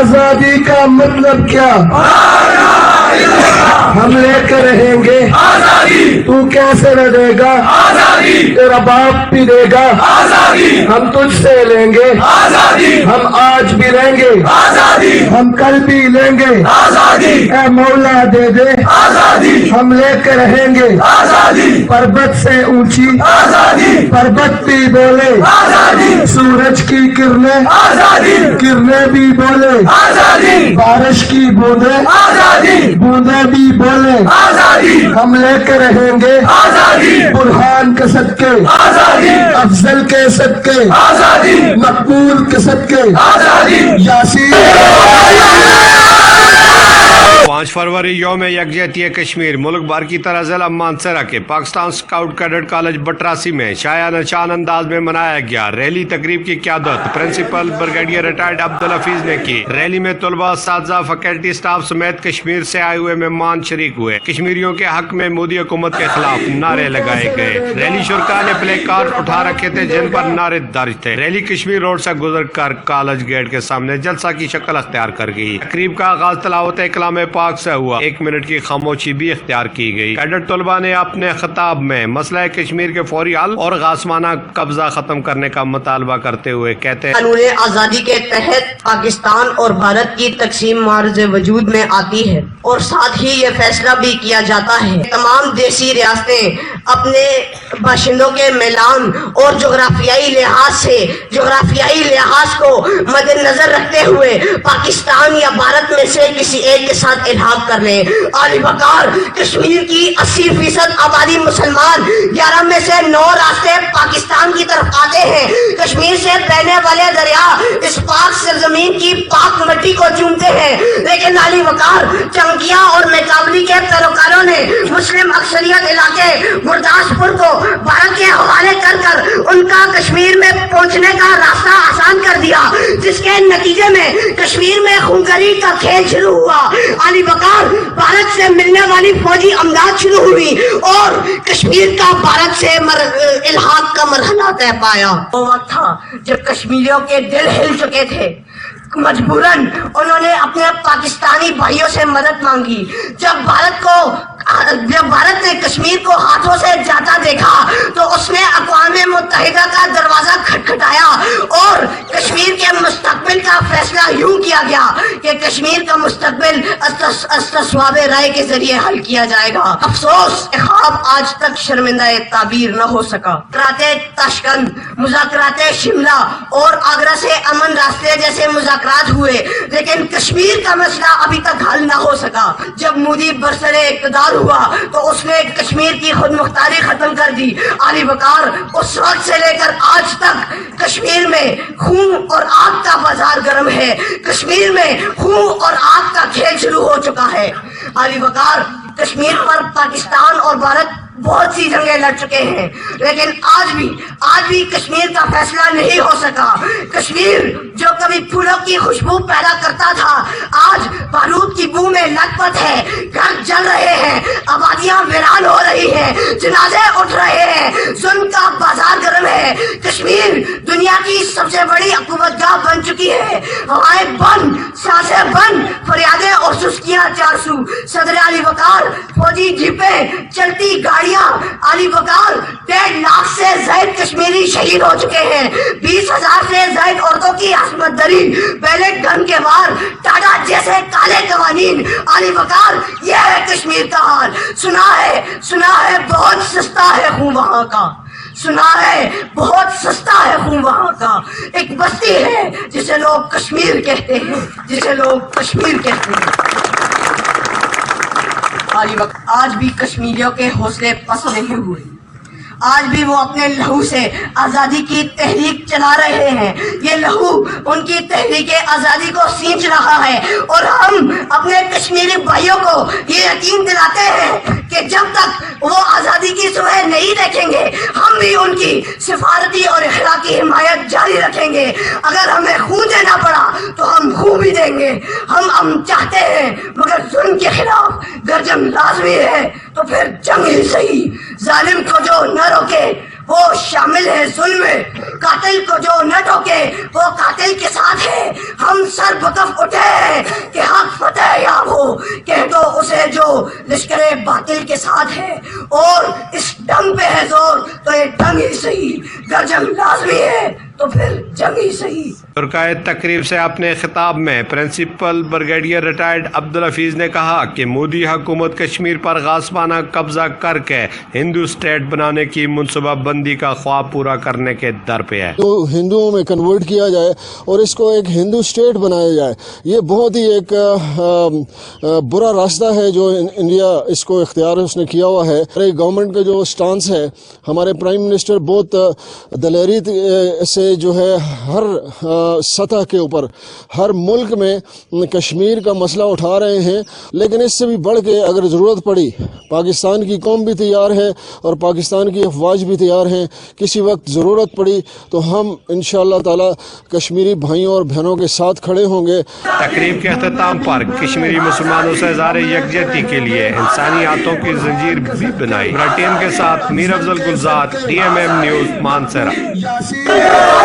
आजादी का मतलब क्या? हम लेकर रहेंगे आजादी। तू कैसे लड़ेगा आजादी? तेरा बाप भी देगा आजादी। हम तुझसे लेंगे आजादी। हम आज भी लेंगे आजादी। हम कल भी लेंगे आजादी। ऐ मौला दे दे आजादी। हम लेकर रहेंगे आजादी। पर्वत से ऊंची आजादी। पर्वत भी बोले आजादी। सूरज की किरणें आजादी। किरणें भी बोले आजादी। बारिश की बूंदें आजादी। बूंदें भी बोले आजादी। हम लेकर रहेंगे आजादी। बुरहान के सदके आजादी। अफजल के सदके आजादी। मकबूल के सदके आजादी। यासीन 5 फरवरी यौम यकजहती कश्मीर मुल्क भर की तरह ज़िला मानसरा के Pakistan scout cadet college Batrasi में शायान शान अंदाज में मनाया गया। रैली तकरीब की क़यादत principal brigadier retired Abdul Hafeez ने की। रैली में तलबा, असातिज़ा, फैकल्टी स्टाफ समेत कश्मीर से आए हुए मेहमान शरीक हुए। कश्मीरियों के हक में मोदी हुकूमत के खिलाफ नारे लगाए गए। रैली शुरका ने प्ले कार्ड उठा रखे थे जिन पर नारे दर्ज थे। रैली कश्मीर रोड से गुजर कर कॉलेज गेट के सामने जलसा की शक्ल अख्तियार कर गई। तकरीब का आगाज तलावत कलाम पाक से हुआ। 1 मिनट की खामोशी भी इख्तियार की गई। कैडेट तलबा ने अपने खिताब में मसला कश्मीर के फौरी हल और गासमाना कब्जा खत्म करने का मुतालबा करते हुए कहते हैं, कानून आज़ादी के तहत पाकिस्तान और भारत की तकसीम मार्ज वजूद में आती है और साथ ही ये फैसला भी किया जाता है तमाम देसी रियासतें अपने बाशिंदों के मैलान और जोग्राफियाई लिहाज को मद्देनजर रखते हुए पाकिस्तान या भारत में से किसी एक के साथ इल्हाक कर लें। आली बकार कश्मीर की 80% आबादी मुसलमान, 11 में से 9 रास्ते पाकिस्तान की तरफ आते हैं। कश्मीर से बहने वाले दरिया इस पाक सरजमीन की पाक मिट्टी को चूमते हैं, लेकिन आली बकार चंकिया और मेकावली के पैरोकारों ने मुस्लिम अक्सरियत इलाके गुरदासपुर को भारत के हवाले कर उनका कश्मीर में पहुंचने का रास्ता आसान कर दिया, जिसके नतीजे में कश्मीर में खूनखरी का खेल शुरू हुआ। आली बकार भारत से मिलने वाली फौजी अमदाद शुरू हुई और कश्मीर का भारत से इल्हाक का मरहला तय पाया। वो वक्त था जब कश्मीरियों के दिल हिल चुके थे। मजबूरन उन्होंने अपने पाकिस्तानी भाइयों से मदद मांगी। जब भारत ने कश्मीर को हाथों से जाता देखा तो उसने अक़वाम मुत्तहिदा का दरवाजा खटखटाया और कश्मीर के मुस्तकबिल का फैसला यूं किया गया कि कश्मीर का मुस्तकबिल अस्तिस्वाबे राय के जरिए हल किया जाएगा। अफसोस ख्वाब आज तक शर्मिंदा ताबीर न हो सका। मुज़ाकराते ताशकंद, मुज़ाकराते शिमला और आगरा से अमन रास्ते जैसे मुज़ाकरात हुए, लेकिन कश्मीर का मसला अभी तक हल न हो सका। जब मोदी बरसरे इक़्तिदार हुआ तो उसने कश्मीर की खुद मुख्तारी खत्म कर दी। आली बकार उस वक्त से लेकर आज तक कश्मीर में खून और आग का बाजार गर्म है। कश्मीर में खून और आग का खेल शुरू हो चुका है। आली बकार कश्मीर पर पाकिस्तान और भारत बहुत सी जंगें लड़ चुके हैं, लेकिन आज भी कश्मीर का फैसला नहीं हो सका। कश्मीर जो कभी फूलों की खुशबू पैदा करता था, आज बारूद की बू में लथपथ है। घर जल रहे हैं, आबादियां वीरान हो रही हैं, जनाजे उठ रहे हैं, जुल्म का बाजार गर्म है। कश्मीर दुनिया की सबसे बड़ी अक़ूबतगाह बन चुकी है। हवाएं बंद, सांसें बंद, फरियादें और सुस्तियां चारसू। सदर अली वकार, फौजी जीपें, चलती गाड़ियां। अली बकार 1.5 लाख से ज्यादा कश्मीरी शहीद हो चुके हैं। 20,000 से ज्यादा औरतों की असमत दरी, बैलेट गन के वार, टाटा जैसे काले कवानीन। अली बकार यह है कश्मीर का हाल। सुना है बहुत सस्ता है खून वहाँ का। सुना है बहुत सस्ता है खून वहाँ का। एक बस्ती है जिसे लोग कश्मीर कहते हैं। आज भी कश्मीरियों के हौसले पस्त नहीं हुए। आज भी वो अपने लहू से आज़ादी की तहरीक चला रहे हैं। ये लहू उनकी तहरीक आज़ादी को सींच रहा है और हम अपने कश्मीरी भाइयों को ये यकीन दिलाते हैं कि जब तक वो आज़ादी की सुबह नहीं देखेंगे, हम भी उनकी सिफारती और अखलाकी हिमायत जारी रखेंगे। अगर हमें खून देना पड़ा तो हम खून भी देंगे। हम चाहते हैं, मगर जुल्म के खिलाफ गर्जन लाजमी है तो फिर जंग ही सही। जालिम को जो न रोके वो शामिल है जुल्म में, कातिल को जो न टोके वो कातिल के साथ है। हम सर बकफ उठे ہیں کہ حق فتح یاب ہو، کہہ دو اسے جو لشکر باطل کے ساتھ ہے، اور اس ڈنگ پہ ہے زور تو یہ ڈنگ ہی صحیح، گر جنگ لازمی ہے تو پھر جنگ ہی صحیح۔ ترکائے تقریب سے اپنے خطاب میں پرنسپل بریگیڈیئر ریٹائرڈ عبدالحفیظ نے کہا کہ مودی حکومت کشمیر پر غاصبانہ قبضہ کر کے ہندو اسٹیٹ بنانے کی منصوبہ بندی کا خواب پورا کرنے کے در پہ ہے۔ تو ہندوؤں میں کنورٹ کیا جائے اور اس کو ایک ہندو اسٹیٹ بنایا جائے، یہ بہت ہی ایک برا راستہ ہے جو انڈیا اس کو اختیار اس نے کیا ہوا ہے۔ گورنمنٹ کا جو سٹانس ہے، ہمارے پرائم منسٹر بہت دلیری سے جو ہے ہر سطح کے اوپر ہر ملک میں کشمیر کا مسئلہ اٹھا رہے ہیں، لیکن اس سے بھی بڑھ کے اگر ضرورت پڑی، پاکستان کی قوم بھی تیار ہے اور پاکستان کی افواج بھی تیار ہیں، کسی وقت ضرورت پڑی تو ہم انشاءاللہ تعالی کشمیری بھائیوں اور بہنوں کے ساتھ کھڑے ہوں گے۔ تقریب کے اختتام پر کشمیری مسلمانوں سے اظہار یکجہتی کے لیے انسانی ہاتھوں کی زنجیر بھی بنائی۔ ٹیم کے ساتھ میر افضل گلزار، DMM نیوز، مانسہرہ۔